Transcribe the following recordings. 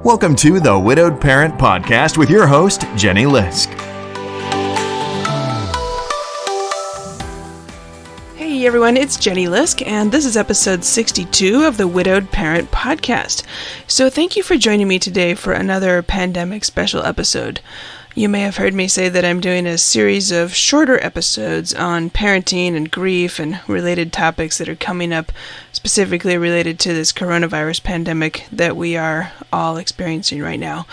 Welcome to the Widowed Parent Podcast with your host, Jenny Lythcott. Hey everyone, it's Jenny Lythcott, and this is episode 62 of the Widowed Parent Podcast. So thank you for joining me today for another pandemic special episode. You may have heard me say that I'm doing a series of shorter episodes on parenting and grief and related topics that are coming up, specifically related to this coronavirus pandemic that we are all experiencing right now.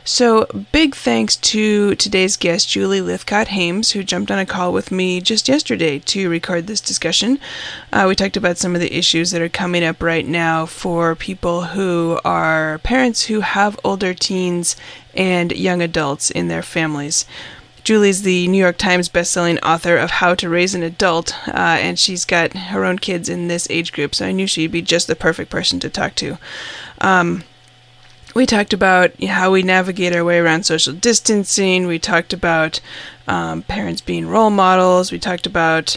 So big thanks to today's guest, Julie Lythcott-Haims, who jumped on a call with me just yesterday to record this discussion. We talked about some of the issues that are coming up right now for people who are parents who have older teens and young adults in their families. Julie's the New York Times bestselling author of How to Raise an Adult, and she's got her own kids in this age group, so I knew she'd be just the perfect person to talk to. We talked about how we navigate our way around social distancing. We talked about parents being role models. We talked about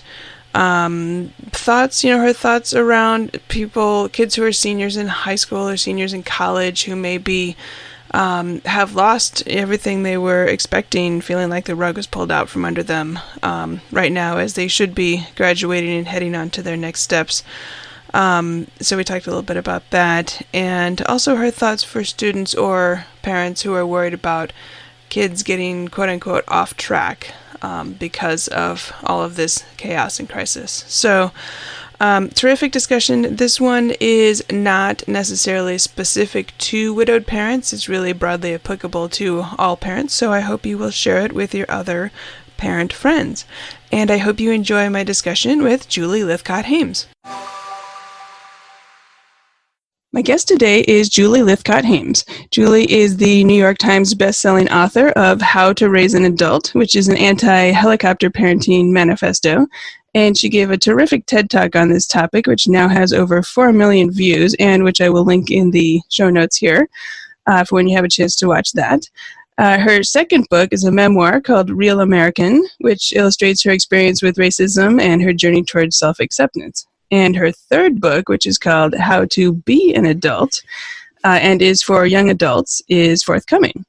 thoughts, her thoughts around kids who are seniors in high school or seniors in college who may be have lost everything they were expecting, feeling like the rug was pulled out from under them right now as they should be graduating and heading on to their next steps. So we talked a little bit about that, and also her thoughts for students or parents who are worried about kids getting quote-unquote off track because of all of this chaos and crisis. So terrific discussion. This one is not necessarily specific to widowed parents. It's really broadly applicable to all parents, so I hope you will share it with your other parent friends. And I hope you enjoy my discussion with Julie Lythcott-Haims. My guest today is Julie Lythcott-Haims. Julie is the New York Times bestselling author of How to Raise an Adult, which is an anti-helicopter parenting manifesto. And she gave a terrific TED Talk on this topic, which now has over 4 million views, and which I will link in the show notes here for when you have a chance to watch that. Her second book is a memoir called Real American, which illustrates her experience with racism and her journey towards self-acceptance. And her third book, which is called How to Be an Adult, and is for young adults, is forthcoming.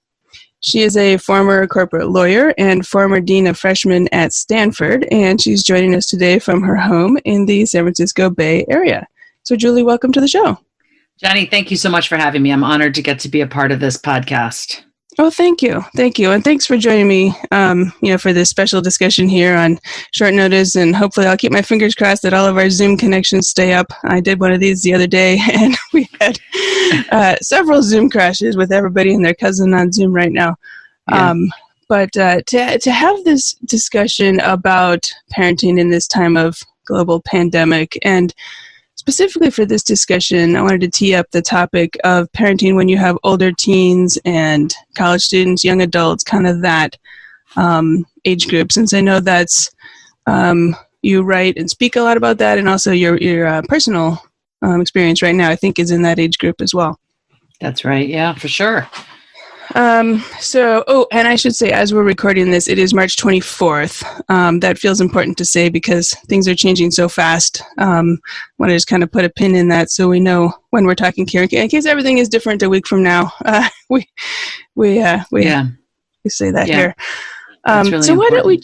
She is a former corporate lawyer and former dean of freshmen at Stanford, and she's joining us today from her home in the San Francisco Bay Area. So, Julie, welcome to the show. Johnny, thank you so much for having me. I'm honored to get to be a part of this podcast. Oh, thank you. Thank you. And thanks for joining me, for this special discussion here on short notice. And hopefully I'll keep my fingers crossed that all of our Zoom connections stay up. I did one of these the other day, and we had several Zoom crashes with everybody and their cousin on Zoom right now. Yeah. But to have this discussion about parenting in this time of global pandemic, and specifically for this discussion, I wanted to tee up the topic of parenting when you have older teens and college students, young adults, kind of that age group, since I know that's, you write and speak a lot about that, and also your personal experience right now, I think, is in that age group as well. That's right. Yeah, for sure. And I should say, as we're recording this, it is March 24th. That feels important to say because things are changing so fast. I want to just kind of put a pin in that so we know when we're talking here. In case everything is different a week from now, we say that here. Really so why don't we...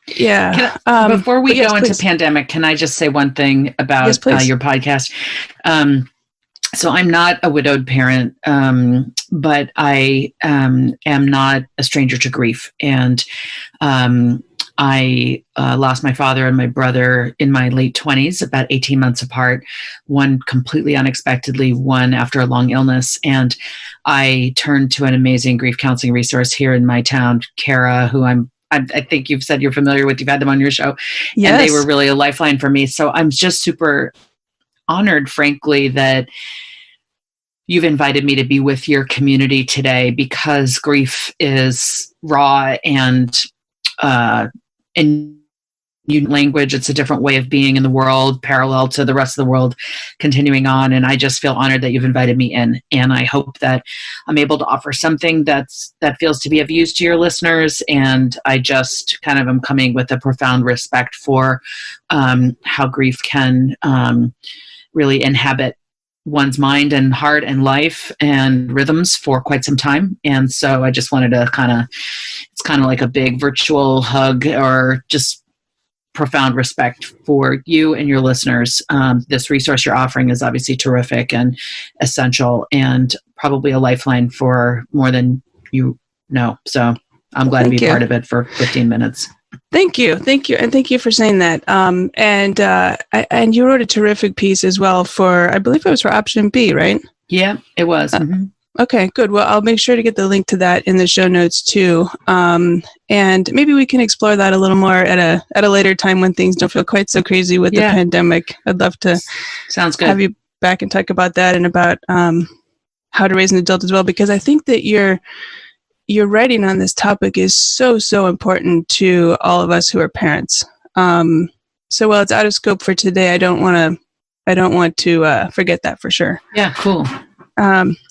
Before we go into please. Pandemic, can I just say one thing about your podcast? So I'm not a widowed parent, but I am not a stranger to grief. And I lost my father and my brother in my late 20s, about 18 months apart, one completely unexpectedly, one after a long illness. And I turned to an amazing grief counseling resource here in my town, Cara, who I think you've said you're familiar with. You've had them on your show. Yes. And they were really a lifeline for me. So I'm just super honored, frankly, that you've invited me to be with your community today, because grief is raw and in language. It's a different way of being in the world, parallel to the rest of the world continuing on. And I just feel honored that you've invited me in. And I hope that I'm able to offer something that feels to be of use to your listeners. And I just kind of am coming with a profound respect for how grief can really inhabit one's mind and heart and life and rhythms for quite some time. And so I just wanted to it's kind of like a big virtual hug or just profound respect for you and your listeners. This resource you're offering is obviously terrific and essential and probably a lifeline for more than you know. So I'm glad to be part of it for 15 minutes. Thank you. And thank you for saying that. And you wrote a terrific piece as well for, I believe it was for option B, right? Yeah, it was. Mm-hmm. Okay, good. Well, I'll make sure to get the link to that in the show notes too. And maybe we can explore that a little more at a later time when things don't feel quite so crazy with the pandemic. I'd love to Sounds good. Have you back and talk about that and about how to raise an adult as well, because I think that your writing on this topic is so important to all of us who are parents. So while it's out of scope for today, I don't want to forget that for sure. Yeah, cool.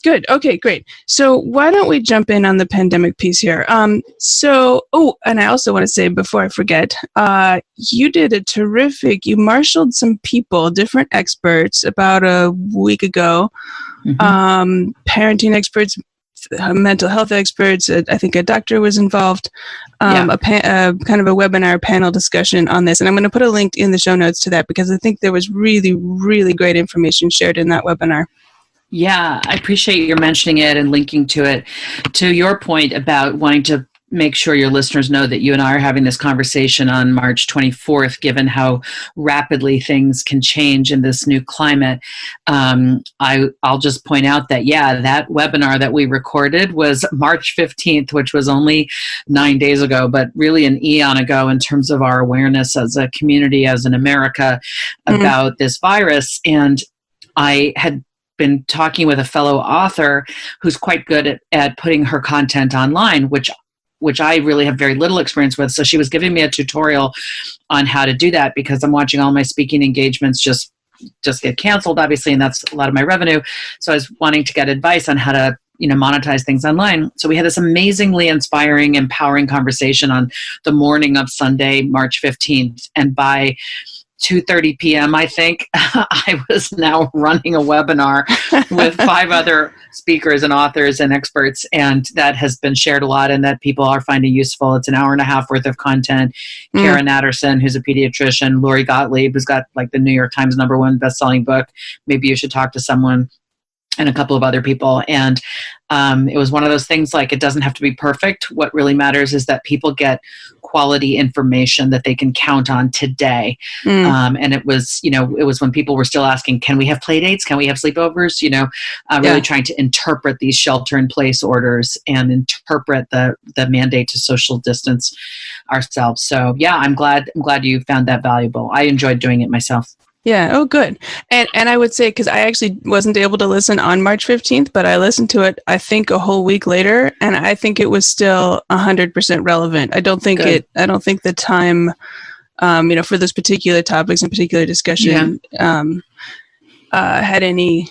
Good. Okay, great. So why don't we jump in on the pandemic piece here? And I also want to say before I forget, you marshaled some people, different experts about a week ago, parenting experts, mental health experts. I think a doctor was involved, kind of a webinar panel discussion on this. And I'm going to put a link in the show notes to that because I think there was really, really great information shared in that webinar. Yeah, I appreciate your mentioning it and linking to it. To your point about wanting to make sure your listeners know that you and I are having this conversation on March 24th, given how rapidly things can change in this new climate. I'll just point out that, that webinar that we recorded was March 15th, which was only 9 days ago, but really an eon ago in terms of our awareness as a community, as in America, about this virus. And I had been talking with a fellow author who's quite good at putting her content online, which I really have very little experience with. So she was giving me a tutorial on how to do that because I'm watching all my speaking engagements just get canceled, obviously, and that's a lot of my revenue. So I was wanting to get advice on how to monetize things online. So we had this amazingly inspiring, empowering conversation on the morning of Sunday, March 15th. And by 2:30 p.m., I think, I was now running a webinar with 5 other speakers and authors and experts, and that has been shared a lot and that people are finding useful. It's an hour and a half worth of content. Karen Natterson, who's a pediatrician, Lori Gottlieb, who's got like the New York Times #1 best-selling book, Maybe You Should Talk to Someone, and a couple of other people. And it was one of those things like, it doesn't have to be perfect. What really matters is that people get quality information that they can count on today. And it was when people were still asking, can we have play dates? Can we have sleepovers? Really trying to interpret these shelter in place orders and interpret the mandate to social distance ourselves. So I'm glad you found that valuable. I enjoyed doing it myself. Yeah. Oh, good. And I would say, because I actually wasn't able to listen on March 15th, but I listened to it, I think, a whole week later, and I think it was still 100% relevant. I don't think the time, for those particular topics and particular discussion, had any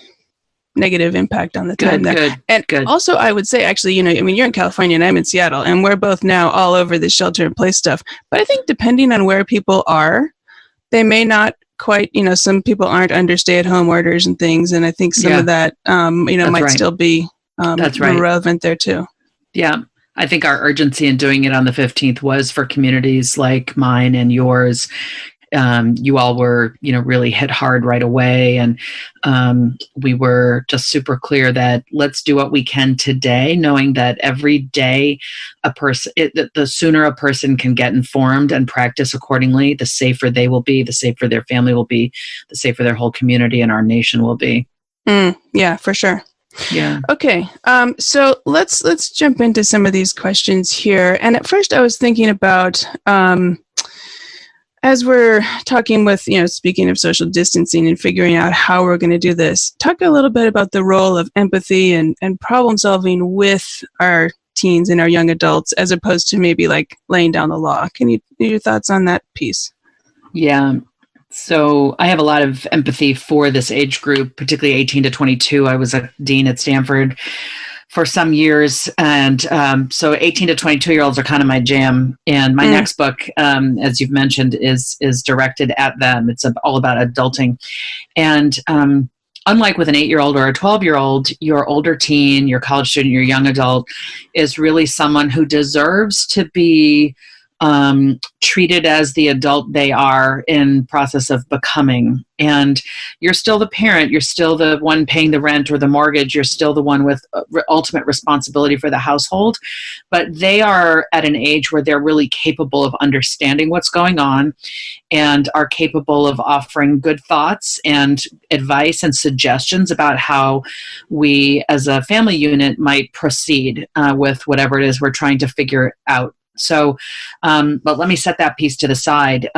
negative impact on the time there. Good. Also, I would say, actually, you're in California and I'm in Seattle, and we're both now all over this shelter in place stuff. But I think depending on where people are, they may not quite, some people aren't under stay-at-home orders and things, and I think some of that, might still be relevant there too. Yeah, I think our urgency in doing it on the 15th was for communities like mine and yours. You all were, really hit hard right away, and we were just super clear that let's do what we can today, knowing that every day the sooner a person can get informed and practice accordingly, the safer they will be, the safer their family will be, the safer their whole community and our nation will be. Yeah, for sure. Yeah. Okay. So let's jump into some of these questions here. And at first I was thinking about, as we're talking with, speaking of social distancing and figuring out how we're going to do this, talk a little bit about the role of empathy and problem solving with our teens and our young adults, as opposed to maybe like laying down the law. Can you your thoughts on that piece? Yeah. So I have a lot of empathy for this age group, particularly 18 to 22. I was a dean at Stanford for some years. And so 18 to 22-year-olds are kind of my jam. And my next book, as you've mentioned, is directed at them. It's all about adulting. And unlike with an 8-year-old or a 12-year-old, your older teen, your college student, your young adult is really someone who deserves to be treated as the adult they are in process of becoming. And you're still the parent, you're still the one paying the rent or the mortgage, you're still the one with ultimate responsibility for the household, but they are at an age where they're really capable of understanding what's going on and are capable of offering good thoughts and advice and suggestions about how we as a family unit might proceed with whatever it is we're trying to figure out. So, but let me set that piece to the side.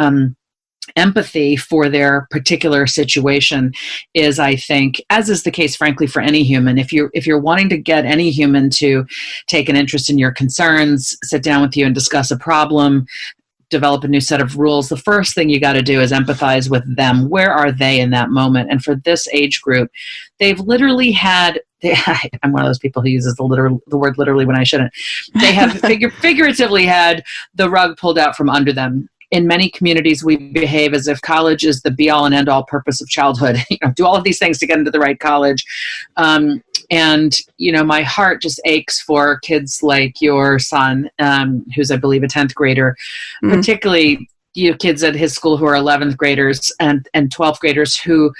Empathy for their particular situation is, I think, as is the case, frankly, for any human. If you're wanting to get any human to take an interest in your concerns, sit down with you and discuss a problem, develop a new set of rules, the first thing you got to do is empathize with them. Where are they in that moment? And for this age group, they've literally had, I'm one of those people who uses the word literally when I shouldn't. They have figuratively had the rug pulled out from under them. In many communities, we behave as if college is the be-all and end-all purpose of childhood. Do all of these things to get into the right college. And, my heart just aches for kids like your son, who's, I believe, a 10th grader, particularly kids at his school who are 11th graders and 12th graders who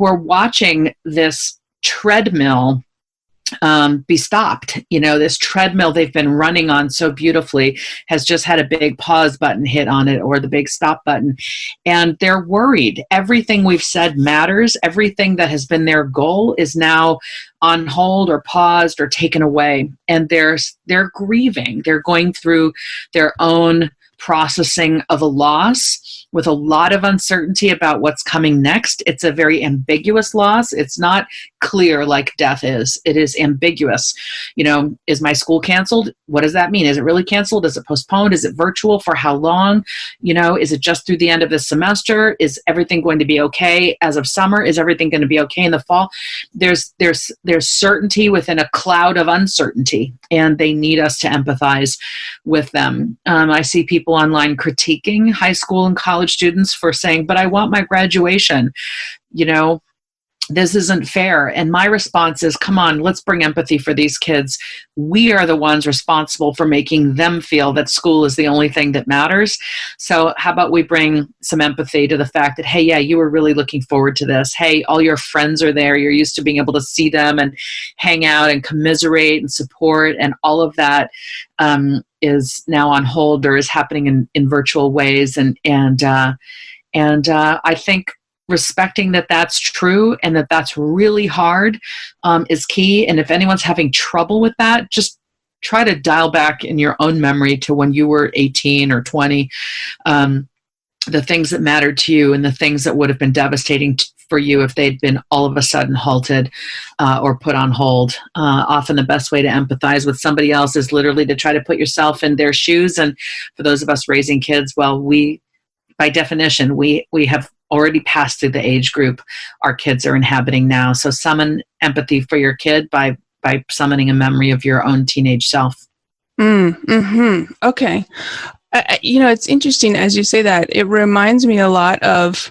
are watching this treadmill be stopped. This treadmill they've been running on so beautifully has just had a big pause button hit on it, or the big stop button. And they're worried. Everything we've said matters. Everything that has been their goal is now on hold or paused or taken away. And they're grieving. They're going through their own processing of a loss with a lot of uncertainty about what's coming next. It's a very ambiguous loss. It's not clear like death is. It is ambiguous. Is my school canceled? What does that mean? Is it really canceled? Is it postponed? Is it virtual? For how long? Is it just through the end of this semester? Is everything going to be okay as of summer? Is everything going to be okay in the fall? There's certainty within a cloud of uncertainty, and they need us to empathize with them. I see people online critiquing high school and college students for saying, but I want my graduation. This isn't fair. And my response is, come on, let's bring empathy for these kids. We are the ones responsible for making them feel that school is the only thing that matters. So how about we bring some empathy to the fact that, hey, yeah, you were really looking forward to this. Hey, all your friends are there. You're used to being able to see them and hang out and commiserate and support, and all of that is now on hold or is happening in virtual ways. And I think respecting that that's true and that that's really hard is key. And if anyone's having trouble with that, just try to dial back in your own memory to when you were 18 or 20, the things that mattered to you and the things that would have been devastating for you if they'd been all of a sudden halted or put on hold. Often the best way to empathize with somebody else is literally to try to put yourself in their shoes. And for those of us raising kids, well, by definition, we have already passed through the age group our kids are inhabiting now. So summon empathy for your kid by summoning a memory of your own teenage self. Okay. It's interesting as you say that. It reminds me a lot of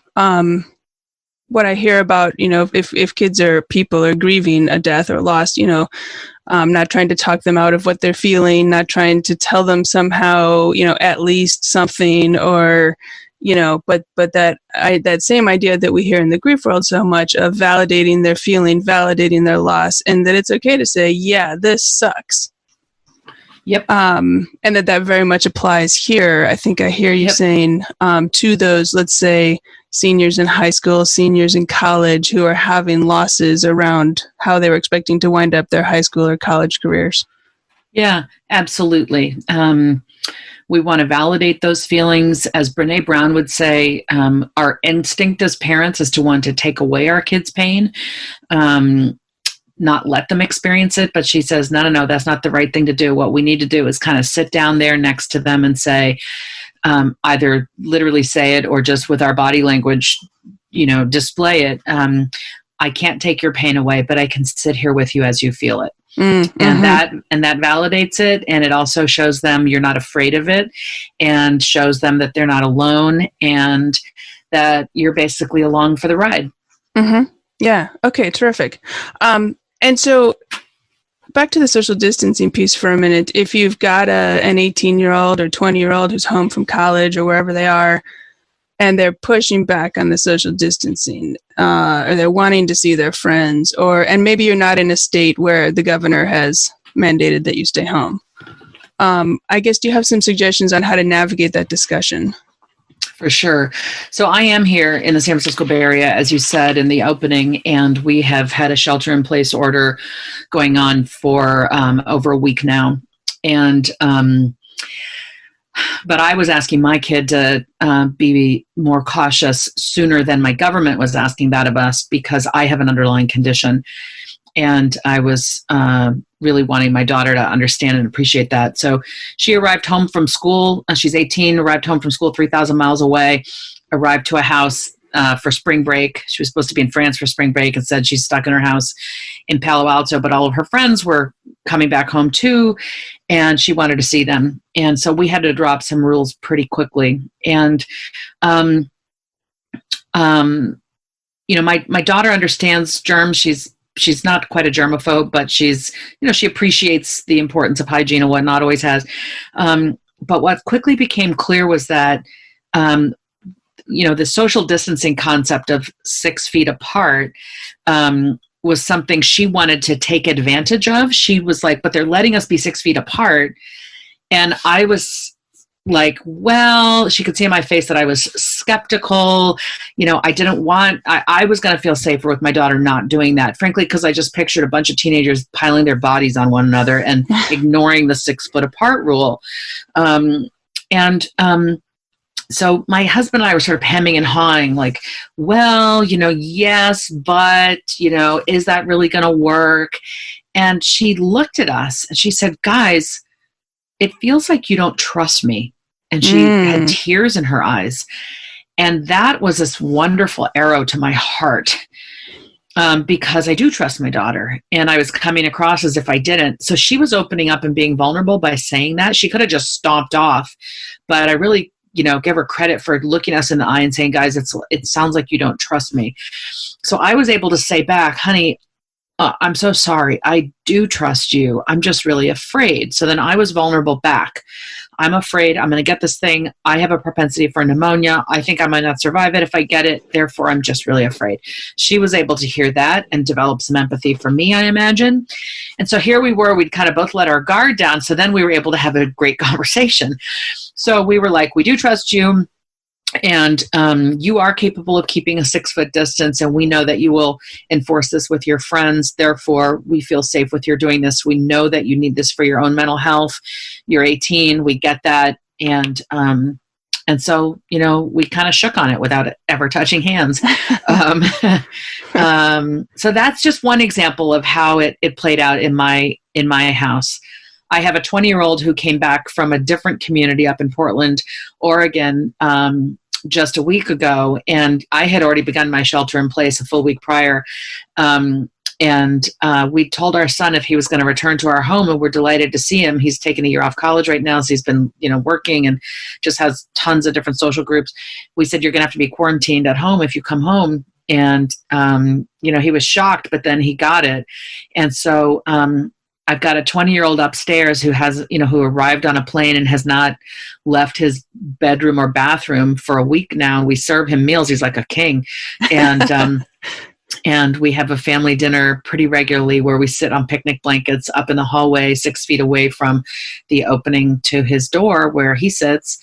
what I hear about, if kids or people are grieving a death or loss, not trying to talk them out of what they're feeling, not trying to tell them somehow, at least something, or but that same idea that we hear in the grief world so much of validating their feeling, validating their loss, and that it's okay to say, yeah, this sucks. Yep. And that very much applies here. I think I hear you saying to those, let's say, seniors in high school, seniors in college who are having losses around how they were expecting to wind up their high school or college careers. Yeah, absolutely. We want to validate those feelings. As Brene Brown would say, our instinct as parents is to want to take away our kids' pain, not let them experience it. But she says, no, that's not the right thing to do. What we need to do is kind of sit down there next to them and say, either literally say it or just with our body language, display it. I can't take your pain away, but I can sit here with you as you feel it. Mm-hmm. And that validates it, and it also shows them you're not afraid of it, and shows them that they're not alone, and that you're basically along for the ride. Mm-hmm. Yeah. Okay. Terrific. And so back to the social distancing piece for a minute. If you've got an 18-year-old or 20-year-old who's home from college or wherever they are, and they're pushing back on the social distancing, or they're wanting to see their friends, and maybe you're not in a state where the governor has mandated that you stay home. I guess, do you have some suggestions on how to navigate that discussion? For sure. So I am here in the San Francisco Bay Area, as you said in the opening, and we have had a shelter-in-place order going on for over a week now. And but I was asking my kid to be more cautious sooner than my government was asking that of us, because I have an underlying condition. And I was really wanting my daughter to understand and appreciate that. So she arrived home from school. She's 18, arrived home from school 3,000 miles away, arrived to a house for spring break. She was supposed to be in France for spring break and said she's stuck in her house in Palo Alto, but all of her friends were coming back home too, and she wanted to see them. And so we had to drop some rules pretty quickly. And, my daughter understands germs. She's not quite a germaphobe, but she appreciates the importance of hygiene and whatnot, always has. But what quickly became clear was that, the social distancing concept of 6 feet apart was something she wanted to take advantage of. She was like, but they're letting us be 6 feet apart. And I was like, well, she could see in my face that I was skeptical. I was going to feel safer with my daughter not doing that, frankly, because I just pictured a bunch of teenagers piling their bodies on one another and ignoring the 6 foot apart rule. So my husband and I were sort of hemming and hawing, like, well, yes, but, is that really going to work? And she looked at us and she said, guys, it feels like you don't trust me. And she had tears in her eyes. And that was this wonderful arrow to my heart, because I do trust my daughter. And I was coming across as if I didn't. So she was opening up and being vulnerable by saying that. She could have just stomped off. But I really, give her credit for looking us in the eye and saying, guys, it sounds like you don't trust me. So I was able to say back, honey, I'm so sorry. I do trust you. I'm just really afraid. So then I was vulnerable back. I'm afraid I'm going to get this thing. I have a propensity for pneumonia. I think I might not survive it if I get it. Therefore, I'm just really afraid. She was able to hear that and develop some empathy for me, I imagine. And so here we were. We'd kind of both let our guard down. So then we were able to have a great conversation. So we were like, we do trust you. And you are capable of keeping a 6 foot distance, and we know that you will enforce this with your friends. Therefore, we feel safe with your doing this. We know that you need this for your own mental health. You're 18. We get that. And so, we kind of shook on it without ever touching hands. So that's just one example of how it played out in my house. I have a 20-year-old who came back from a different community up in Portland, Oregon, just a week ago, and I had already begun my shelter in place a full week prior. And we told our son if he was going to return to our home, and we're delighted to see him. He's taken a year off college right now, so he's been, working and just has tons of different social groups. We said, you're going to have to be quarantined at home if you come home. And, he was shocked, but then he got it. And so, I've got a 20-year-old upstairs who has, who arrived on a plane and has not left his bedroom or bathroom for a week now. We serve him meals. He's like a king. And, and we have a family dinner pretty regularly where we sit on picnic blankets up in the hallway 6 feet away from the opening to his door where he sits.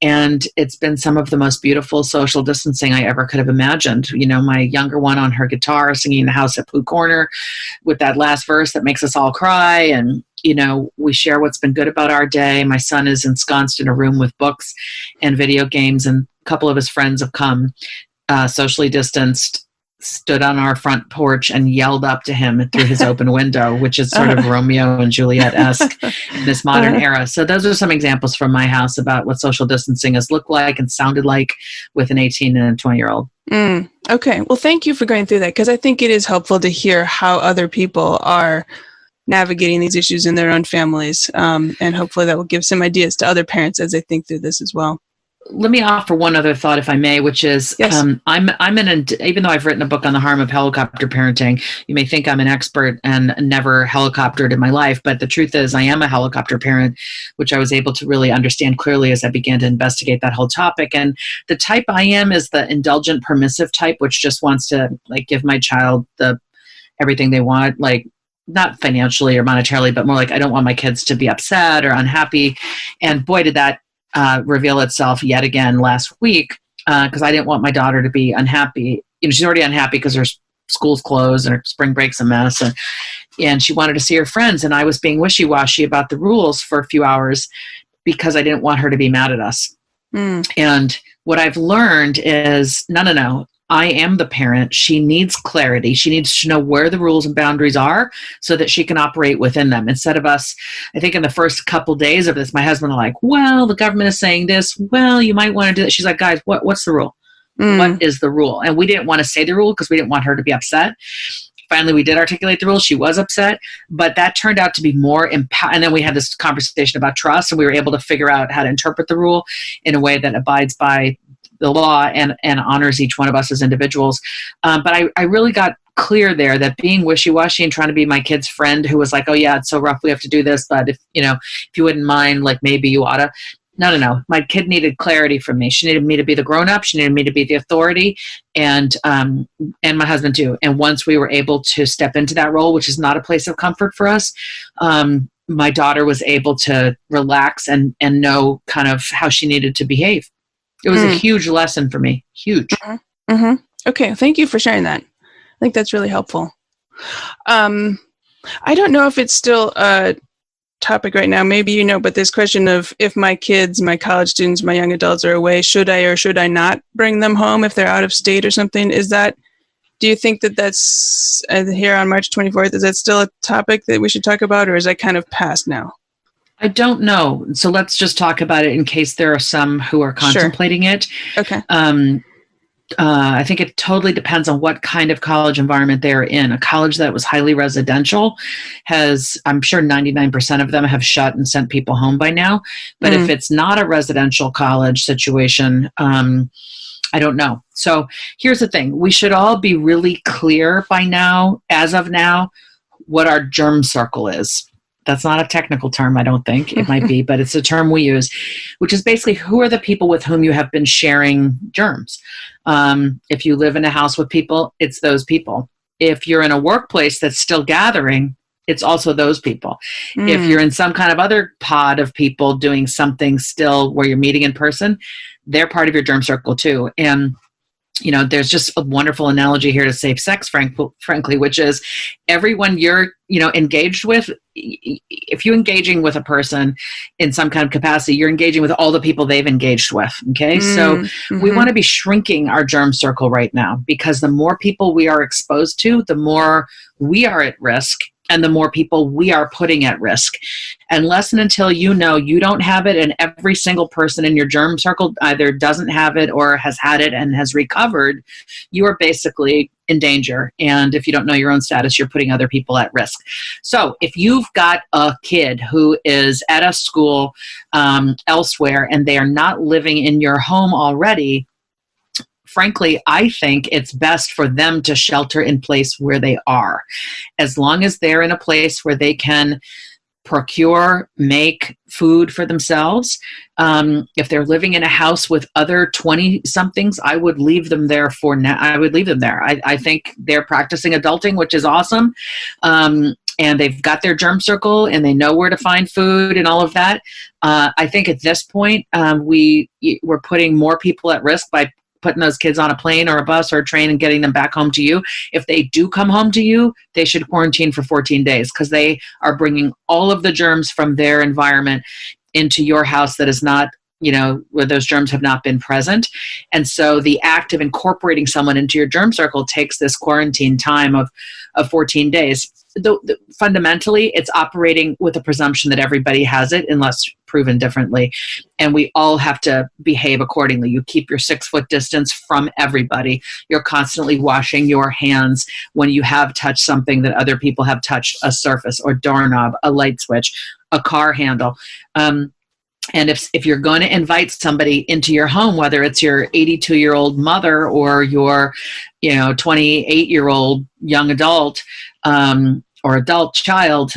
And it's been some of the most beautiful social distancing I ever could have imagined. My younger one on her guitar singing The House at Pooh Corner with that last verse that makes us all cry. And, we share what's been good about our day. My son is ensconced in a room with books and video games, and a couple of his friends have come socially distanced, stood on our front porch and yelled up to him through his open window, which is sort of Romeo and Juliet-esque in this modern era. So those are some examples from my house about what social distancing has looked like and sounded like with an 18 and a 20-year-old. Okay. Well, thank you for going through that, because I think it is helpful to hear how other people are navigating these issues in their own families. And hopefully that will give some ideas to other parents as they think through this as well. let me offer one other thought, if I may, which is, Yes. even though I've written a book on the harm of helicopter parenting, you may think I'm an expert and never helicoptered in my life, but the truth is I am a helicopter parent, which I was able to really understand clearly as I began to investigate that whole topic. And the type I am is the indulgent, permissive type, which just wants to give my child everything they want, not financially or monetarily, but more I don't want my kids to be upset or unhappy. And boy, did that reveal itself yet again last week, because I didn't want my daughter to be unhappy. She's already unhappy because her school's closed and her spring break's a mess, and she wanted to see her friends, and I was being wishy-washy about the rules for a few hours because I didn't want her to be mad at us. And what I've learned is, no. I am the parent. She needs clarity. She needs to know where the rules and boundaries are so that she can operate within them. Instead of us, I think in the first couple days of this, my husband was well, the government is saying this. Well, you might want to do that. She's like, guys, what's the rule? What is the rule? And we didn't want to say the rule because we didn't want her to be upset. Finally, we did articulate the rule. She was upset, but that turned out to be more and then we had this conversation about trust, and we were able to figure out how to interpret the rule in a way that abides by the law and honors each one of us as individuals. But I really got clear there that being wishy-washy and trying to be my kid's friend who was oh yeah, it's so rough, we have to do this, but if you wouldn't mind, maybe you oughta. No. My kid needed clarity from me. She needed me to be the grown-up. She needed me to be the authority, and my husband too. And once we were able to step into that role, which is not a place of comfort for us, my daughter was able to relax and know kind of how she needed to behave. It was a huge lesson for me. Huge. Okay. Thank you for sharing that. I think that's really helpful. I don't know if it's still a topic right now. Maybe but this question of if my kids, my college students, my young adults are away, should I or should I not bring them home if they're out of state or something? Do you think that's here on March 24th? Is that still a topic that we should talk about, or is that kind of past now? I don't know. So let's just talk about it in case there are some who are contemplating it. Okay. I think it totally depends on what kind of college environment they're in. A college that was highly residential I'm sure 99% of them have shut and sent people home by now. But if it's not a residential college situation, I don't know. So here's the thing. We should all be really clear by now, as of now, what our germ circle is. That's not a technical term, I don't think. It might be, but it's a term we use, which is basically who are the people with whom you have been sharing germs. If you live in a house with people, it's those people. If you're in a workplace that's still gathering, it's also those people. If you're in some kind of other pod of people doing something still where you're meeting in person, they're part of your germ circle too. And there's just a wonderful analogy here to safe sex, frankly, which is everyone you're, engaged with. If you're engaging with a person in some kind of capacity, you're engaging with all the people they've engaged with. Okay. So we want to be shrinking our germ circle right now, because the more people we are exposed to, the more we are at risk. And the more people we are putting at risk. Unless and until you don't have it, and every single person in your germ circle either doesn't have it or has had it and has recovered, you are basically in danger. And if you don't know your own status, you're putting other people at risk. So if you've got a kid who is at a school elsewhere and they are not living in your home already, frankly, I think it's best for them to shelter in place where they are. As long as they're in a place where they can procure, make food for themselves. If they're living in a house with other 20-somethings, I would leave them there for now. I would leave them there. I think they're practicing adulting, which is awesome. And they've got their germ circle and they know where to find food and all of that. I think at this point, we're putting more people at risk by putting those kids on a plane or a bus or a train and getting them back home to you. If they do come home to you, they should quarantine for 14 days because they are bringing all of the germs from their environment into your house that is not, where those germs have not been present. And so the act of incorporating someone into your germ circle takes this quarantine time of 14 days. Fundamentally, it's operating with a presumption that everybody has it unless proven differently. And we all have to behave accordingly. You keep your 6-foot distance from everybody. You're constantly washing your hands when you have touched something that other people have touched, a surface or doorknob, a light switch, a car handle. And if you're going to invite somebody into your home, whether it's your 82-year-old mother or your 28-year-old young adult or adult child,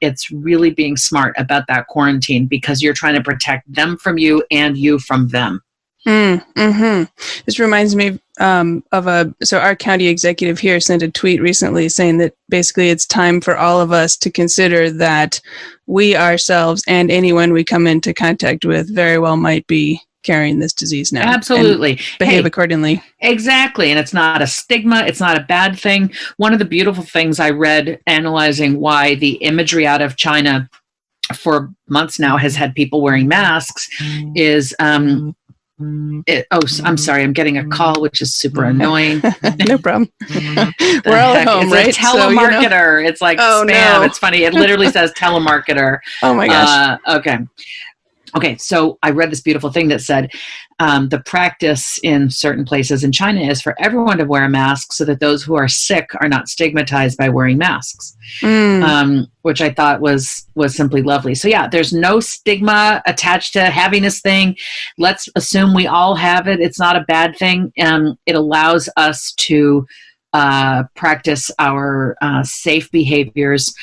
it's really being smart about that quarantine, because you're trying to protect them from you and you from them. Mm-hmm. This reminds me so our county executive here sent a tweet recently saying that basically it's time for all of us to consider that we ourselves and anyone we come into contact with very well might be carrying this disease now. Absolutely. Behave accordingly. Exactly. And it's not a stigma. It's not a bad thing. One of the beautiful things I read analyzing why the imagery out of China for months now has had people wearing masks is I'm sorry, I'm getting a call, which is super annoying. No problem. We're all at home, right? It's a telemarketer. It's like spam. No. It's funny. It literally says telemarketer. Oh my gosh. Okay. So I read this beautiful thing that said the practice in certain places in China is for everyone to wear a mask so that those who are sick are not stigmatized by wearing masks, which I thought was simply lovely. So yeah, there's no stigma attached to having this thing. Let's assume we all have it. It's not a bad thing. It allows us to practice our safe behaviors,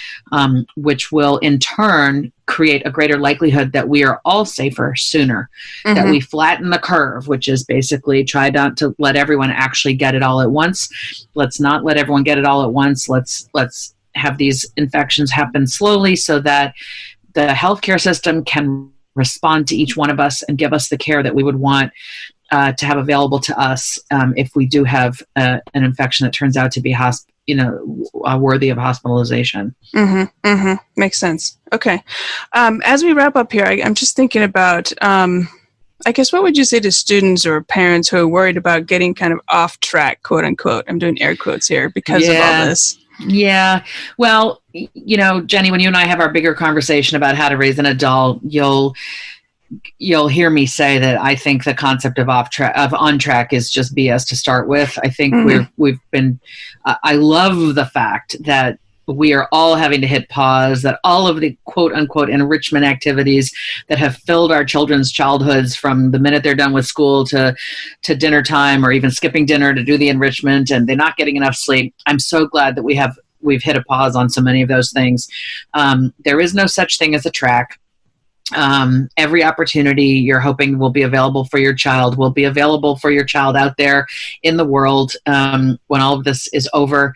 which will in turn create a greater likelihood that we are all safer sooner, that we flatten the curve, which is basically try not to let everyone actually get it all at once. Let's not let everyone get it all at once. Let's have these infections happen slowly so that the healthcare system can respond to each one of us and give us the care that we would want to have available to us if we do have an infection that turns out to be worthy of hospitalization. Makes sense. Okay. As we wrap up here, I'm just thinking about, I guess, what would you say to students or parents who are worried about getting kind of off track, quote unquote? I'm doing air quotes here because of all this. Yeah. Well, Jenny, when you and I have our bigger conversation about how to raise an adult, you'll hear me say that I think the concept of on track is just BS to start with. I think I love the fact that we are all having to hit pause, that all of the quote unquote enrichment activities that have filled our children's childhoods from the minute they're done with school to dinner time, or even skipping dinner to do the enrichment, and they're not getting enough sleep. I'm so glad that we've hit a pause on so many of those things. There is no such thing as a track. Every opportunity you're hoping will be available for your child will be available for your child out there in the world when all of this is over.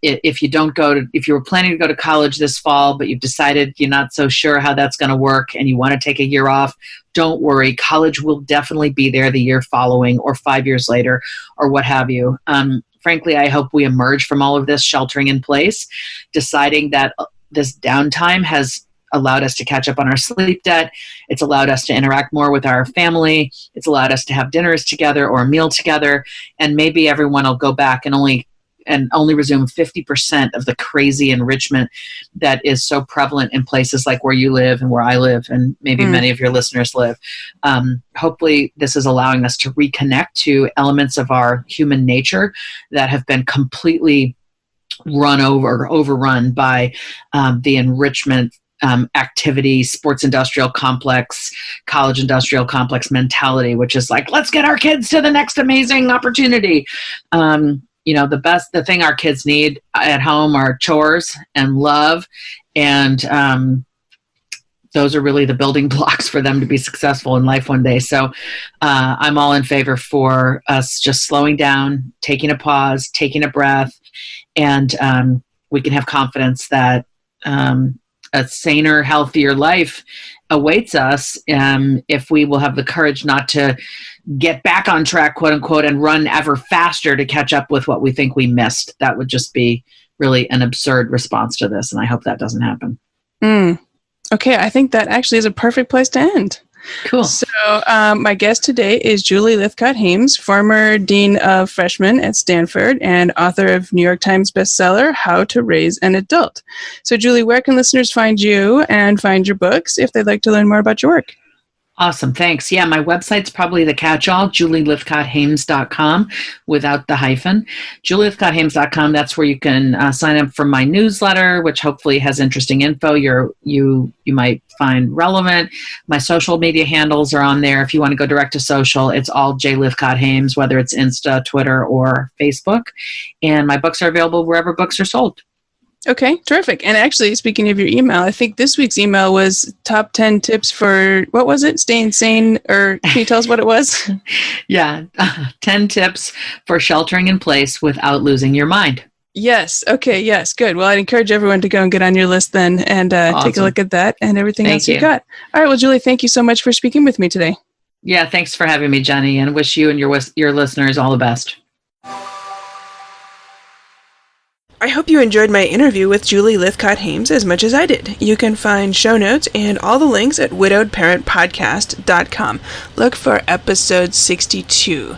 If you were planning to go to college this fall, but you've decided you're not so sure how that's going to work and you want to take a year off, don't worry. College will definitely be there the year following, or 5 years later, or what have you. Frankly, I hope we emerge from all of this sheltering in place, deciding that this downtime has allowed us to catch up on our sleep debt. It's allowed us to interact more with our family. It's allowed us to have dinners together or a meal together. And maybe everyone will go back and only resume 50% of the crazy enrichment that is so prevalent in places like where you live and where I live, and maybe many of your listeners live. Hopefully this is allowing us to reconnect to elements of our human nature that have been completely overrun by the enrichment activity, sports industrial complex, college industrial complex mentality, which is like, let's get our kids to the next amazing opportunity. The thing our kids need at home are chores and love. And those are really the building blocks for them to be successful in life one day. So I'm all in favor for us just slowing down, taking a pause, taking a breath, and we can have confidence that a saner, healthier life awaits us if we will have the courage not to get back on track, quote unquote, and run ever faster to catch up with what we think we missed. That would just be really an absurd response to this, and I hope that doesn't happen. Okay, I think that actually is a perfect place to end. Cool. So my guest today is Julie Lythcott-Haims, former Dean of Freshmen at Stanford and author of New York Times bestseller, How to Raise an Adult. So Julie, where can listeners find you and find your books if they'd like to learn more about your work? Awesome. Thanks. Yeah, my website's probably the catch-all, julielythcott-haims.com without the hyphen. julielythcott-haims.com, that's where you can sign up for my newsletter, which hopefully has interesting info you might find relevant. My social media handles are on there. If you want to go direct to social, it's all J. Lythcott-Haims, whether it's Insta, Twitter, or Facebook. And my books are available wherever books are sold. Okay, terrific. And actually, speaking of your email, I think this week's email was top 10 tips for, what was it? Staying sane, or can you tell us what it was? Yeah, 10 tips for sheltering in place without losing your mind. Yes. Okay. Yes. Good. Well, I'd encourage everyone to go and get on your list then and Awesome. Take a look at that and everything else Thank you got. All right. Well, Julie, thank you so much for speaking with me today. Yeah, thanks for having me, Jenny, and wish you and your listeners all the best. I hope you enjoyed my interview with Julie Lythcott-Haims as much as I did. You can find show notes and all the links at widowedparentpodcast.com. Look for episode 62.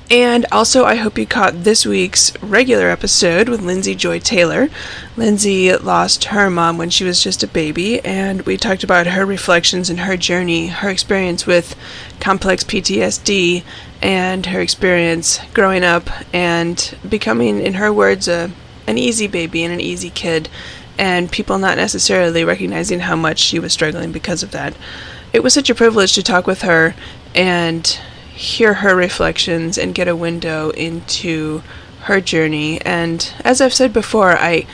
And also, I hope you caught this week's regular episode with Lindsay Joy Taylor. Lindsay lost her mom when she was just a baby, and we talked about her reflections and her journey, her experience with complex PTSD, and her experience growing up and becoming, in her words, an easy baby and an easy kid, and people not necessarily recognizing how much she was struggling because of that. It was such a privilege to talk with her and hear her reflections and get a window into her journey. And as I've said before, I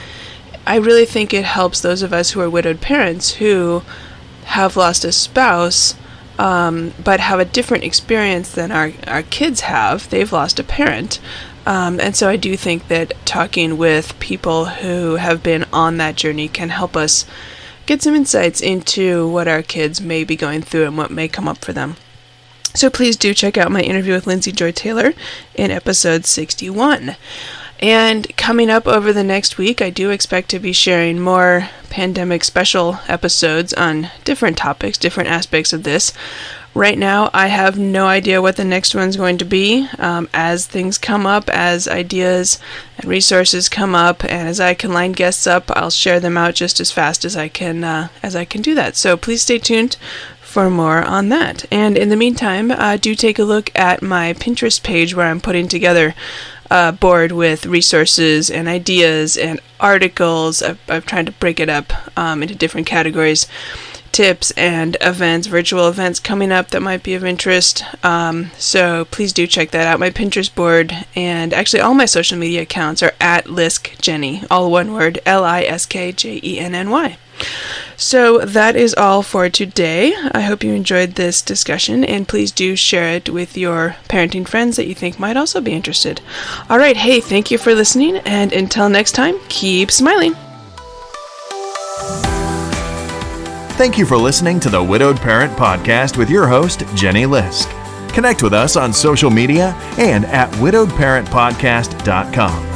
really think it helps those of us who are widowed parents who have lost a spouse, but have a different experience than our kids have. They've lost a parent. And so I do think that talking with people who have been on that journey can help us get some insights into what our kids may be going through and what may come up for them. So please do check out my interview with Lindsay Joy Taylor in episode 61. And coming up over the next week, I do expect to be sharing more pandemic special episodes on different topics, different aspects of this. Right now, I have no idea what the next one's going to be. As things come up, as ideas and resources come up, and as I can line guests up, I'll share them out just as fast as I can do that. So please stay tuned for more on that. And in the meantime, do take a look at my Pinterest page where I'm putting together a board with resources and ideas and articles. I've tried to break it up into different categories. Tips and events, virtual events coming up that might be of interest. So please do check that out. My Pinterest board and actually all my social media accounts are at LyskJenny, all one word, LyskJenny. So that is all for today. I hope you enjoyed this discussion, and please do share it with your parenting friends that you think might also be interested. All right, hey, thank you for listening, and until next time, keep smiling. Thank you for listening to the Widowed Parent Podcast with your host, Jenny Lysk. Connect with us on social media and at widowedparentpodcast.com.